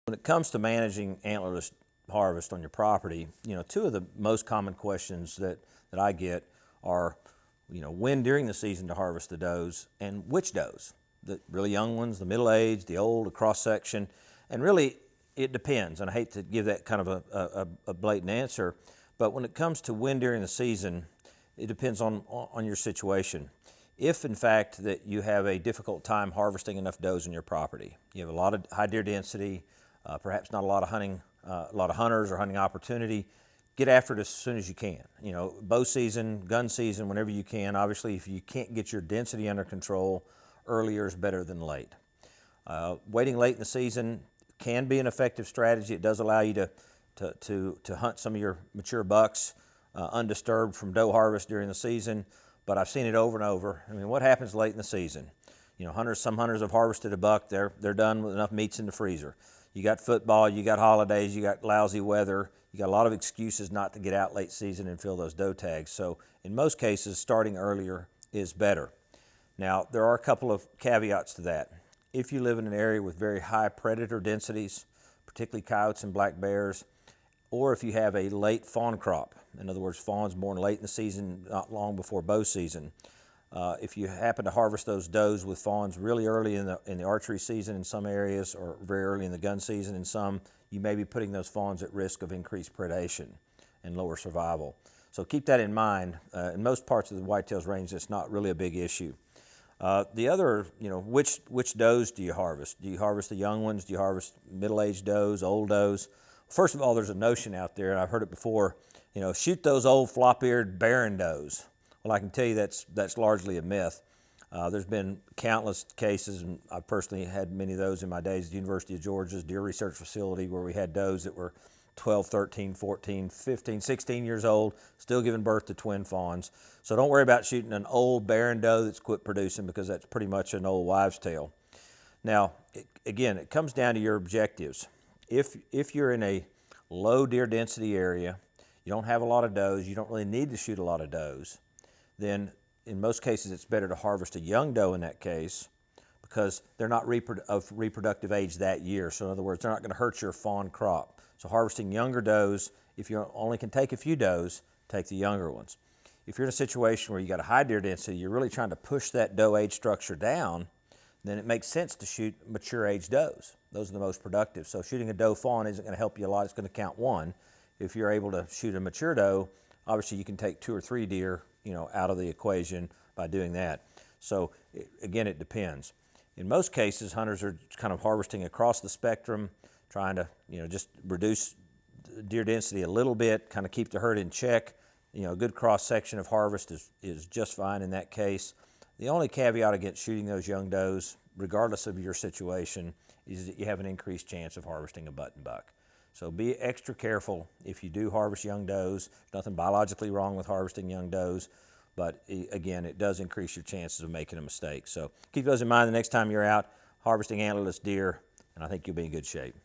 When it comes to managing antlerless harvest on your property, two of the most common questions that I get are, when during the season to harvest the does and which does. The really young ones, the middle-aged, the old, the cross-section, and really it depends. And I hate to give that kind of a blatant answer, but when it comes to when during the season, it depends on your situation. If in fact that you have a difficult time harvesting enough does in your property, you have a lot of high deer density, perhaps not a lot of hunting, a lot of hunters or hunting opportunity, get after it as soon as you can. Bow season, gun season, whenever you can. Obviously, if you can't get your density under control, earlier is better than late. Waiting late in the season can be an effective strategy. It does allow you to hunt some of your mature bucks undisturbed from doe harvest during the season, but I've seen it over and over. I mean, what happens late in the season? Some hunters have harvested a buck, they're done with enough meats in the freezer. You got football, you got holidays, you got lousy weather, you got a lot of excuses not to get out late season and fill those doe tags. So in most cases, starting earlier is better. Now, there are a couple of caveats to that. If you live in an area with very high predator densities, particularly coyotes and black bears, or if you have a late fawn crop, in other words, fawns born late in the season, not long before bow season, if you happen to harvest those does with fawns really early in the archery season in some areas, or very early in the gun season in some, you may be putting those fawns at risk of increased predation and lower survival. So keep that in mind. In most parts of the whitetails range, it's not really a big issue. The other, which does do you harvest? Do you harvest the young ones? Do you harvest middle-aged does, old does? First of all, there's a notion out there, and I've heard it before, shoot those old flop-eared barren does. Well, I can tell you that's largely a myth. There's been countless cases, and I've personally had many of those in my days at the University of Georgia's Deer Research Facility, where we had does that were 12, 13, 14, 15, 16 years old, still giving birth to twin fawns. So don't worry about shooting an old barren doe that's quit producing, because that's pretty much an old wives' tale. Now, again, it comes down to your objectives. If you're in a low deer density area, you don't have a lot of does, you don't really need to shoot a lot of does, then in most cases it's better to harvest a young doe in that case, because they're not of reproductive age that year. So in other words, they're not going to hurt your fawn crop. So harvesting younger does, if you only can take a few does, take the younger ones. If you're in a situation where you got a high deer density, you're really trying to push that doe age structure down, then it makes sense to shoot mature age does. Those are the most productive. So shooting a doe fawn isn't going to help you a lot. It's going to count one. If you're able to shoot a mature doe, obviously you can take 2 or 3 deer, out of the equation by doing that. So again, it depends. In most cases, hunters are kind of harvesting across the spectrum, trying to, just reduce deer density a little bit, kind of keep the herd in check. A good cross-section of harvest is just fine in that case. The only caveat against shooting those young does, regardless of your situation, is that you have an increased chance of harvesting a button buck. So be extra careful if you do harvest young does. There's nothing biologically wrong with harvesting young does, but again, it does increase your chances of making a mistake. So keep those in mind the next time you're out harvesting antlerless deer, and I think you'll be in good shape.